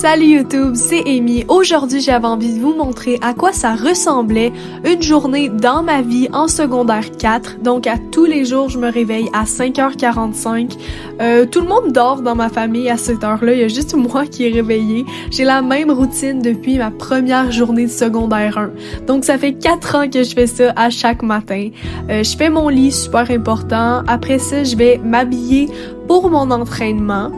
Salut YouTube, c'est Amy. Aujourd'hui, j'avais envie de vous montrer à quoi ça ressemblait une journée dans ma vie en secondaire 4. Donc, à tous les jours, je me réveille à 5h45. Tout le monde dort dans ma famille à cette heure-là. Il y a juste moi qui est réveillée. J'ai la même routine depuis ma première journée de secondaire 1. Donc, ça fait 4 ans que je fais ça à chaque matin. Je fais mon lit, super important. Après ça, je vais m'habiller pour mon entraînement.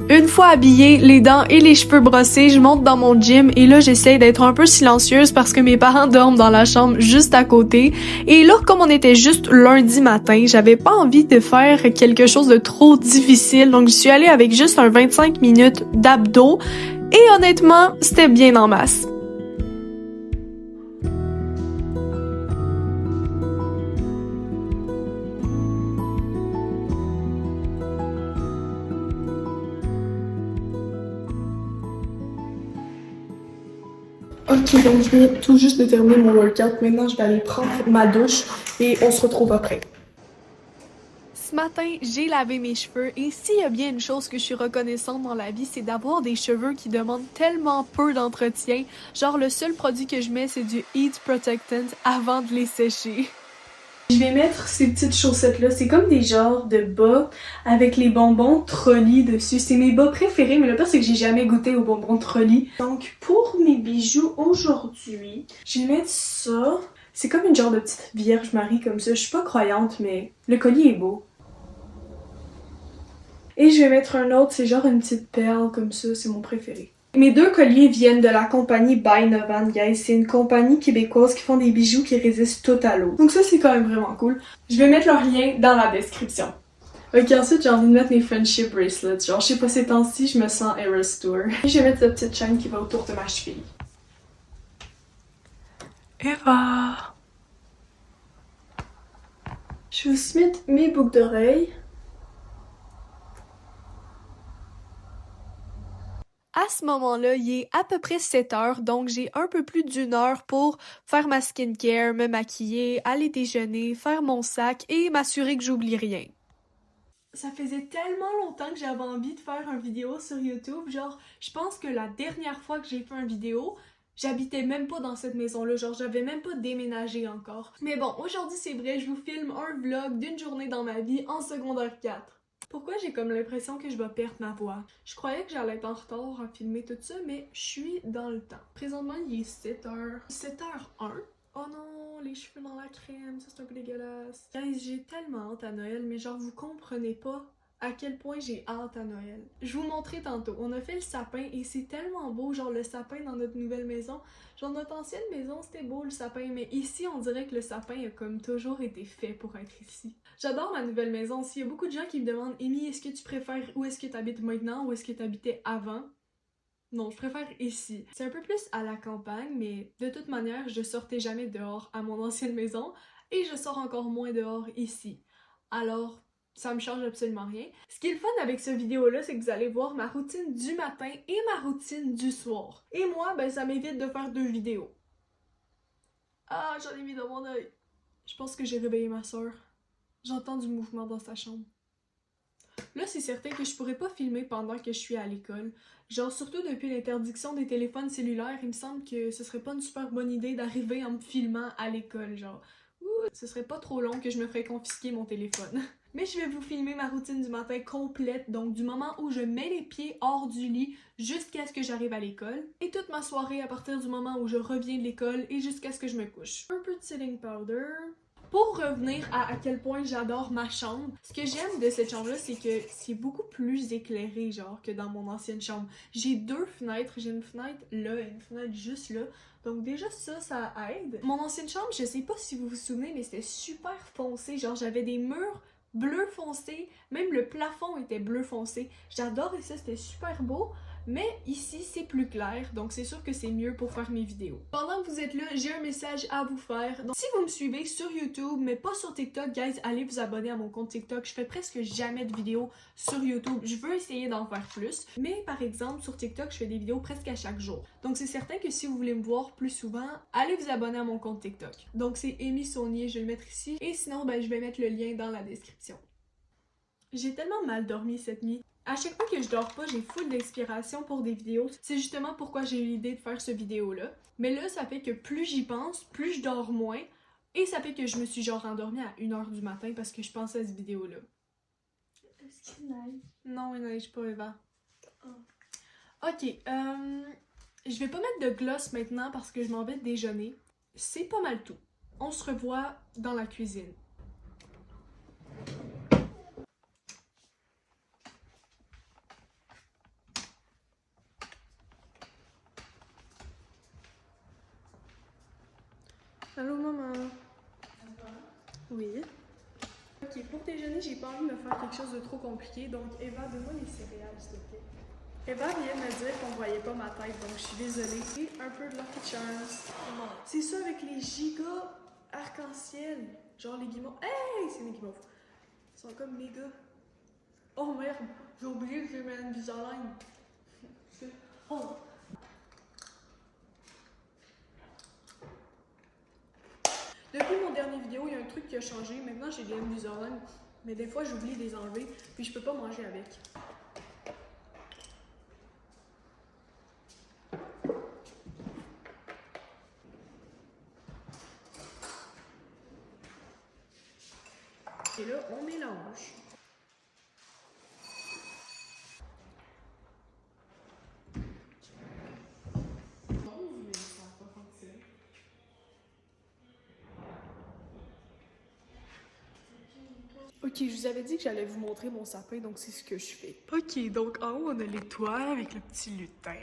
Une fois habillée, les dents et les cheveux brossés, je monte dans mon gym et là j'essaie d'être un peu silencieuse parce que mes parents dorment dans la chambre juste à côté. Et là, comme on était juste lundi matin, j'avais pas envie de faire quelque chose de trop difficile, donc je suis allée avec juste un 25 minutes d'abdos et honnêtement, c'était bien en masse. Ok, donc je viens tout juste de terminer mon workout. Maintenant, je vais aller prendre ma douche et on se retrouve après. Ce matin, j'ai lavé mes cheveux et s'il y a bien une chose que je suis reconnaissante dans la vie, c'est d'avoir des cheveux qui demandent tellement peu d'entretien. Genre, le seul produit que je mets, c'est du Heat Protectant avant de les sécher. Je vais mettre ces petites chaussettes-là. C'est comme des genres de bas avec les bonbons Trolli dessus. C'est mes bas préférés, mais le pire, c'est que j'ai jamais goûté aux bonbons Trolli. Donc, pour mes bijoux aujourd'hui, je vais mettre ça. C'est comme une genre de petite Vierge Marie comme ça. Je suis pas croyante, mais le collier est beau. Et je vais mettre un autre, c'est genre une petite perle comme ça. C'est mon préféré. Mes deux colliers viennent de la compagnie By Novan, guys. C'est une compagnie québécoise qui font des bijoux qui résistent tout à l'eau. Donc ça, c'est quand même vraiment cool. Je vais mettre leur lien dans la description. Ok, ensuite, j'ai envie de mettre mes friendship bracelets. Genre, je sais pas, ces temps-ci, je me sens Eras Tour. Et je vais mettre cette petite chaîne qui va autour de ma cheville. Eva! Je vais aussi mettre mes boucles d'oreilles. À ce moment-là, il est à peu près 7 heures, donc j'ai un peu plus d'une heure pour faire ma skincare, me maquiller, aller déjeuner, faire mon sac et m'assurer que j'oublie rien. Ça faisait tellement longtemps que j'avais envie de faire une vidéo sur YouTube, genre, je pense que la dernière fois que j'ai fait une vidéo, j'habitais même pas dans cette maison-là, genre j'avais même pas déménagé encore. Mais bon, aujourd'hui c'est vrai, je vous filme un vlog d'une journée dans ma vie en secondaire 4. Pourquoi j'ai comme l'impression que je vais perdre ma voix? Je croyais que j'allais être en retard à filmer tout ça, mais je suis dans le temps. Présentement, il est 7h. 7h01. Oh non, les cheveux dans la crème, ça c'est un peu dégueulasse. Guys, j'ai tellement hâte à Noël, mais genre vous comprenez pas à quel point j'ai hâte à Noël. Je vous montrais tantôt, on a fait le sapin et c'est tellement beau, genre le sapin dans notre nouvelle maison. Genre notre ancienne maison, c'était beau le sapin, mais ici on dirait que le sapin a comme toujours été fait pour être ici. J'adore ma nouvelle maison aussi, il y a beaucoup de gens qui me demandent « Amy, est-ce que tu préfères où est-ce que tu habites maintenant ou est-ce que tu habitais avant? » Non, je préfère ici. C'est un peu plus à la campagne, mais de toute manière, je sortais jamais dehors à mon ancienne maison et je sors encore moins dehors ici. Alors, ça me change absolument rien. Ce qui est le fun avec cette vidéo-là, c'est que vous allez voir ma routine du matin et ma routine du soir. Et moi, ben ça m'évite de faire 2 vidéos. Ah, j'en ai mis dans mon œil. Je pense que j'ai réveillé ma soeur. J'entends du mouvement dans sa chambre. Là, c'est certain que je pourrais pas filmer pendant que je suis à l'école. Genre, surtout depuis l'interdiction des téléphones cellulaires, il me semble que ce serait pas une super bonne idée d'arriver en me filmant à l'école, genre. Ce serait pas trop long que je me ferais confisquer mon téléphone. Mais je vais vous filmer ma routine du matin complète, donc du moment où je mets les pieds hors du lit jusqu'à ce que j'arrive à l'école, et toute ma soirée à partir du moment où je reviens de l'école et jusqu'à ce que je me couche. Un peu de setting powder. Pour revenir à quel point j'adore ma chambre, ce que j'aime de cette chambre-là, c'est que c'est beaucoup plus éclairé, genre, que dans mon ancienne chambre. J'ai 2 fenêtres, j'ai une fenêtre là et une fenêtre juste là. Donc déjà ça aide. Mon ancienne chambre, je sais pas si vous vous souvenez, mais c'était super foncé. Genre, j'avais des murs bleu foncé, même le plafond était bleu foncé. J'adorais ça, c'était super beau. Mais ici, c'est plus clair, donc c'est sûr que c'est mieux pour faire mes vidéos. Pendant que vous êtes là, j'ai un message à vous faire. Donc, si vous me suivez sur YouTube, mais pas sur TikTok, guys, allez vous abonner à mon compte TikTok. Je fais presque jamais de vidéos sur YouTube. Je veux essayer d'en faire plus. Mais par exemple, sur TikTok, je fais des vidéos presque à chaque jour. Donc, c'est certain que si vous voulez me voir plus souvent, allez vous abonner à mon compte TikTok. Donc, c'est Amy Saunier, je vais le mettre ici. Et sinon, ben, je vais mettre le lien dans la description. J'ai tellement mal dormi cette nuit. À chaque fois que je dors pas, j'ai full d'inspiration pour des vidéos. C'est justement pourquoi j'ai eu l'idée de faire ce vidéo-là. Mais là, ça fait que plus j'y pense, plus je dors moins. Et ça fait que je me suis genre endormie à 1h du matin parce que je pensais à cette vidéo-là. Est-ce qu'il neige? Non, il neige pas, Eva. Oh. Ok, je vais pas mettre de gloss maintenant parce que je m'en vais déjeuner. C'est pas mal tout. On se revoit dans la cuisine. Allô, maman? Oui. Ok, pour déjeuner, j'ai pas envie de me faire quelque chose de trop compliqué, donc Eva, donne-moi les céréales, s'il te plaît. Eva vient de me dire qu'on voyait pas ma tête, donc je suis désolée. Et un peu de Lucky Charms. C'est ça avec les gigas arc-en-ciel. Genre les guimauves. Hey, c'est mes guimauves. Ils sont comme méga. Oh merde, j'ai oublié que j'ai mis une Invisalign. Oh. Depuis mon dernier vidéo, il y a un truc qui a changé. Maintenant, j'ai des Invisalign, mais des fois, j'oublie de les enlever, puis je peux pas manger avec. Et là, on mélange. Ok, je vous avais dit que j'allais vous montrer mon sapin, donc c'est ce que je fais. Ok, donc en haut, on a les toiles avec le petit lutin.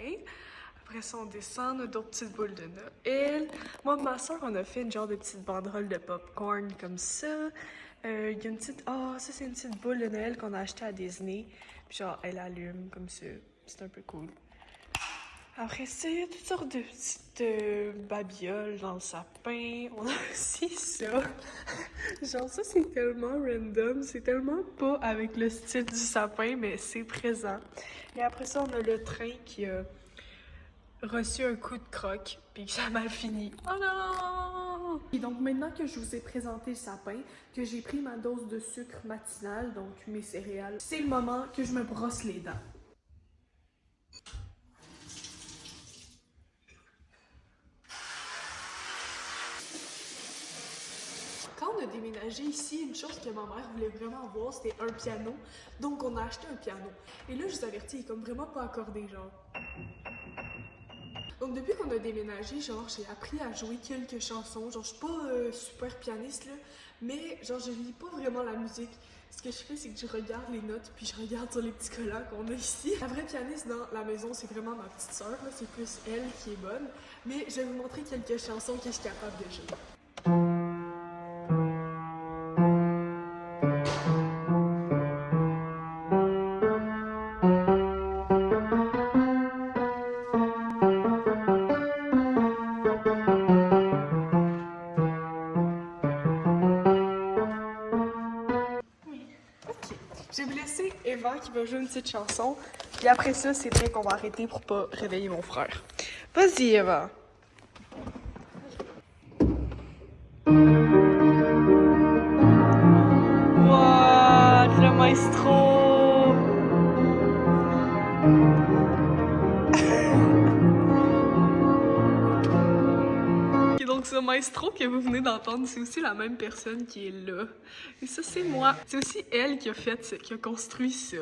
Après ça, on descend, on a d'autres petites boules de Noël. Moi et ma soeur, on a fait une genre de petite banderole de popcorn comme ça. Il y a une petite... Ah, ça, c'est une petite boule de Noël qu'on a achetée à Disney. Puis genre, elle allume comme ça. C'est un peu cool. Après ça, il y a toutes sortes de petites babioles dans le sapin. On a aussi ça. Genre, ça, c'est tellement random. C'est tellement pas avec le style du sapin, mais c'est présent. Et après ça, on a le train qui a reçu un coup de croque, puis que ça a mal fini. Oh non! Et donc, maintenant que je vous ai présenté le sapin, que j'ai pris ma dose de sucre matinale, donc mes céréales, c'est le moment que je me brosse les dents. Quand on a déménagé ici, une chose que ma mère voulait vraiment voir, c'était un piano. Donc, on a acheté un piano. Et là, je vous avertis, il est comme vraiment pas accordé, genre. Donc, depuis qu'on a déménagé, genre, j'ai appris à jouer quelques chansons. Genre, je suis pas super pianiste, là, mais genre, je lis pas vraiment la musique. Ce que je fais, c'est que je regarde les notes, puis je regarde sur les petits collants qu'on a ici. La vraie pianiste dans la maison, c'est vraiment ma petite sœur, là. C'est plus elle qui est bonne. Mais je vais vous montrer quelques chansons que je suis capable de jouer. Je vais vous laisser Eva qui va jouer une petite chanson. Puis après ça, c'est vrai qu'on va arrêter pour pas réveiller mon frère. Vas-y, Eva. What, le maestro! Et donc ce maestro que vous venez d'entendre, c'est aussi la même personne qui est là. Et ça, c'est moi. C'est aussi elle qui a fait ça, qui a construit ça.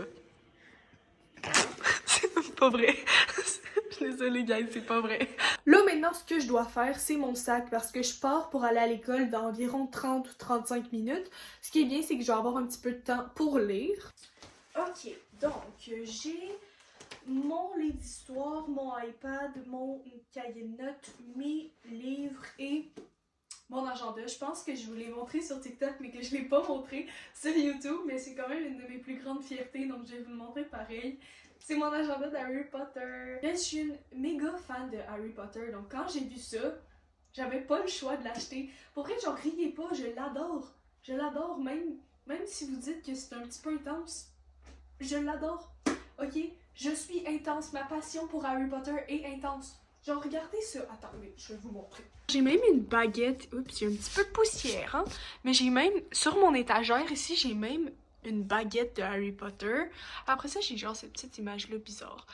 C'est même pas vrai. Je suis désolée, guys, c'est pas vrai. Là, maintenant, ce que je dois faire, c'est mon sac parce que je pars pour aller à l'école dans environ 30 ou 35 minutes. Ce qui est bien, c'est que je vais avoir un petit peu de temps pour lire. Ok, donc, j'ai mon livre d'histoire, mon iPad, mon cahier de notes, mes livres et mon agenda. Je pense que je vous l'ai montré sur TikTok, mais que je l'ai pas montré sur YouTube, mais c'est quand même une de mes plus grandes fiertés, donc je vais vous le montrer pareil. C'est mon agenda d'Harry Potter. Là, je suis une méga fan de Harry Potter, donc quand j'ai vu ça, j'avais pas le choix de l'acheter. Pour vrai, j'en riais pas, je l'adore. Je l'adore, même si vous dites que c'est un petit peu intense. Je l'adore. Ok? Je suis intense. Ma passion pour Harry Potter est intense. Genre, regardez ça. Attendez, je vais vous montrer. J'ai même une baguette. Oups, il y a un petit peu de poussière, hein? Mais j'ai même, sur mon étagère ici, j'ai même une baguette de Harry Potter. Après ça, j'ai genre cette petite image-là bizarre.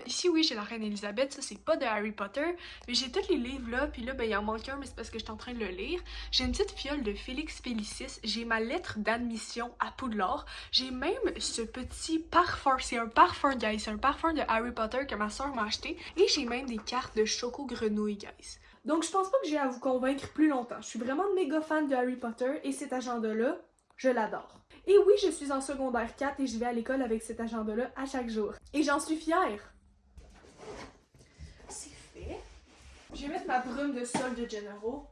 Ici, oui, j'ai la Reine Elisabeth. Ça, c'est pas de Harry Potter. Mais j'ai tous les livres là. Puis là, ben, il en manque un, mais c'est parce que je suis en train de le lire. J'ai une petite fiole de Félix Félicis. J'ai ma lettre d'admission à Poudlard. J'ai même ce petit parfum. C'est un parfum, guys. C'est un parfum de Harry Potter que ma soeur m'a acheté. Et j'ai même des cartes de Choco Grenouille, guys. Donc, je pense pas que j'ai à vous convaincre plus longtemps. Je suis vraiment méga fan de Harry Potter. Et cet agenda-là, je l'adore. Et oui, je suis en secondaire 4 et je vais à l'école avec cet agenda-là à chaque jour. Et j'en suis fière. C'est fait. Je vais mettre ma brume de sol de Gennaro.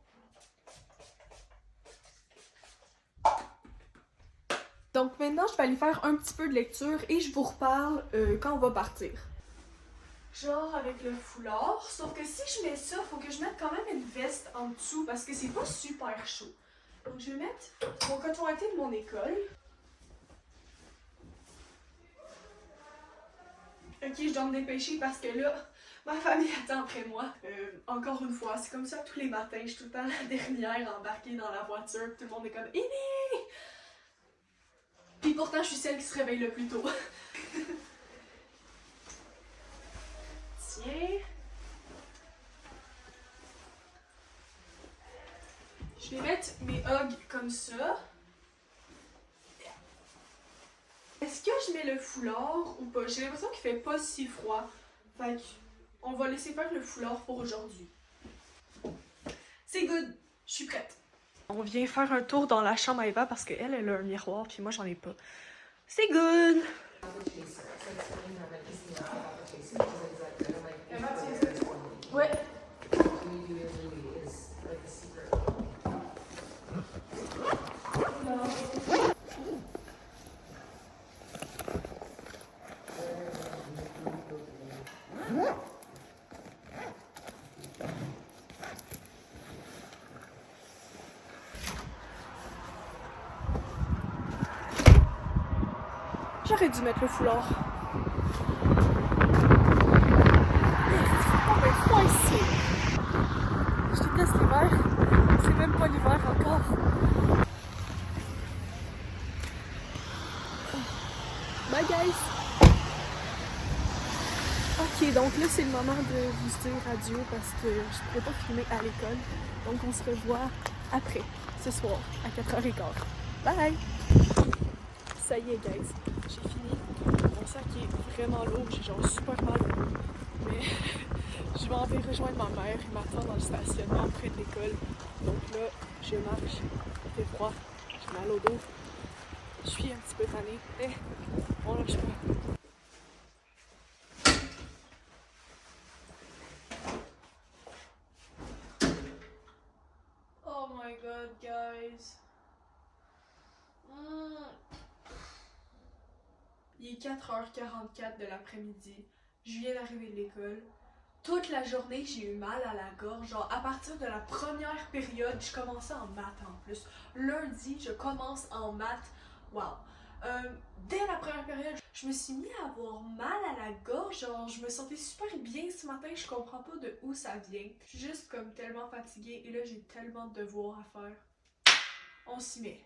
Donc maintenant, je vais aller faire un petit peu de lecture et je vous reparle quand on va partir. Genre avec le foulard, sauf que si je mets ça, faut que je mette quand même une veste en dessous parce que c'est pas super chaud. Donc je vais mettre mon coton à thé de mon école. Ok, je dois me dépêcher parce que là, ma famille attend après moi. Encore une fois, c'est comme ça tous les matins. Je suis tout le temps la dernière embarquée dans la voiture. Tout le monde est comme « Iné! » Puis pourtant, je suis celle qui se réveille le plus tôt. Tiens. Je vais mettre mes hugs comme ça. Est-ce que je mets le foulard ou pas? J'ai l'impression qu'il fait pas si froid. Fait on va laisser faire le foulard pour aujourd'hui. C'est good. Je suis prête. On vient faire un tour dans la chambre à Eva parce qu'elle, elle a un miroir puis moi j'en ai pas. C'est good. Ouais. J'aurais dû mettre le foulard. C'est froid ici. Je déteste l'hiver. C'est même pas l'hiver encore. Bye guys! Ok, donc là c'est le moment de vous dire adieu parce que je ne pourrais pas filmer à l'école. Donc on se revoit après, ce soir, à 4h15. Bye! Ça y est guys, j'ai fini. Mon sac est vraiment lourd, j'ai genre super mal. Mais je vais en aller rejoindre ma mère, elle m'attend dans le stationnement près de l'école. Donc là, je marche, il fait froid, j'ai mal au dos. Je suis un petit peu tannée, mais on lâche pas. Oh my god, guys. Il est 4h44 de l'après-midi. Je viens d'arriver de l'école. Toute la journée, j'ai eu mal à la gorge. Genre, à partir de la première période, je commençais en maths en plus. Lundi, je commence en maths. Wow. Dès la première période, je me suis mis à avoir mal à la gorge. Genre, je me sentais super bien ce matin. Je comprends pas de où ça vient. Je suis juste comme tellement fatiguée. Et là, j'ai tellement de devoirs à faire. On s'y met.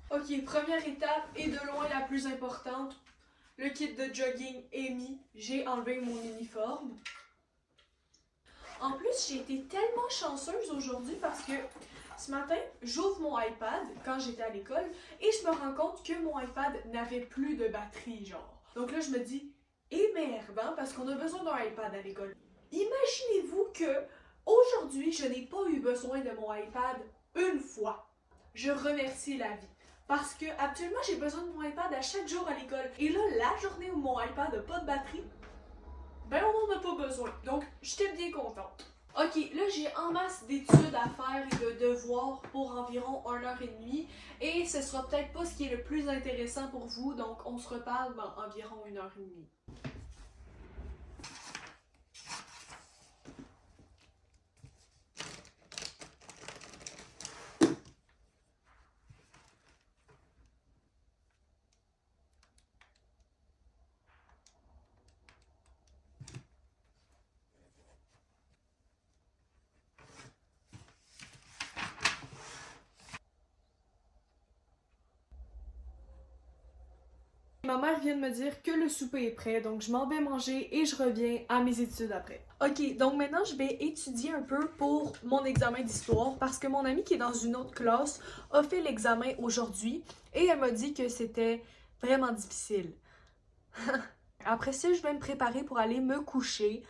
Ok, première étape et de loin la plus importante. Le kit de jogging est mis. J'ai enlevé mon uniforme. En plus, j'ai été tellement chanceuse aujourd'hui parce que ce matin, j'ouvre mon iPad quand j'étais à l'école et je me rends compte que mon iPad n'avait plus de batterie, genre. Donc là, je me dis, eh merde, hein, parce qu'on a besoin d'un iPad à l'école. Imaginez-vous que aujourd'hui, je n'ai pas eu besoin de mon iPad une fois. Je remercie la vie. parce que actuellement j'ai besoin de mon iPad à chaque jour à l'école. Et là, la journée où mon iPad n'a pas de batterie, ben on n'en a pas besoin. Donc, j'étais bien contente. Ok, là j'ai en masse d'études à faire et de devoirs pour environ 1h30 et ce sera peut-être pas ce qui est le plus intéressant pour vous, donc on se reparle dans environ 1h30. Ma mère vient de me dire que le souper est prêt, donc je m'en vais manger et je reviens à mes études après. Ok, donc maintenant je vais étudier un peu pour mon examen d'histoire parce que mon amie qui est dans une autre classe a fait l'examen aujourd'hui et elle m'a dit que c'était vraiment difficile. Après ça, je vais me préparer pour aller me coucher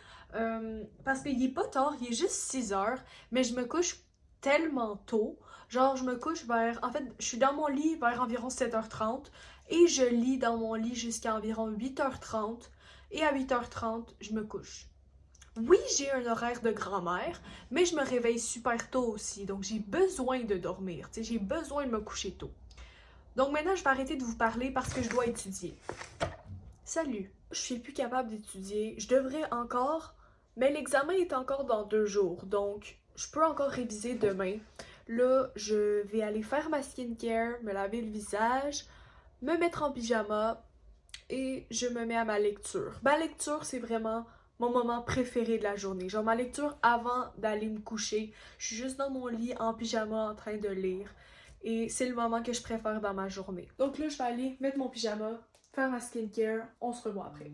parce qu'il est pas tard, il est juste 6 heures, mais je me couche tellement tôt. Genre, je me couche vers... En fait, je suis dans mon lit vers environ 7h30 et je lis dans mon lit jusqu'à environ 8h30 et à 8h30, je me couche. Oui, j'ai un horaire de grand-mère, mais je me réveille super tôt aussi, donc j'ai besoin de dormir, tu sais, j'ai besoin de me coucher tôt. Donc maintenant, je vais arrêter de vous parler parce que je dois étudier. Salut! Je suis plus capable d'étudier, je devrais encore, mais l'examen est encore dans 2 jours, donc je peux encore réviser demain. Là, je vais aller faire ma skincare, me laver le visage, me mettre en pyjama et je me mets à ma lecture. Ma lecture, c'est vraiment mon moment préféré de la journée. Genre ma lecture avant d'aller me coucher. Je suis juste dans mon lit en pyjama en train de lire. Et c'est le moment que je préfère dans ma journée. Donc là, je vais aller mettre mon pyjama, faire ma skincare. On se revoit après.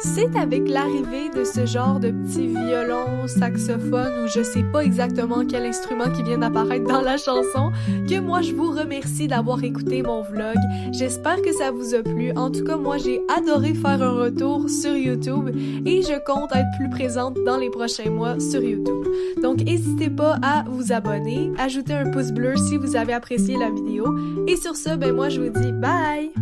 C'est avec l'arrivée de ce genre de petits violons, saxophones ou je sais pas exactement quel instrument qui vient d'apparaître dans la chanson que moi je vous remercie d'avoir écouté mon vlog. J'espère que ça vous a plu. En tout cas, moi j'ai adoré faire un retour sur YouTube et je compte être plus présente dans les prochains mois sur YouTube. Donc n'hésitez pas à vous abonner, ajouter un pouce bleu si vous avez apprécié la vidéo et sur ce, ben moi je vous dis bye!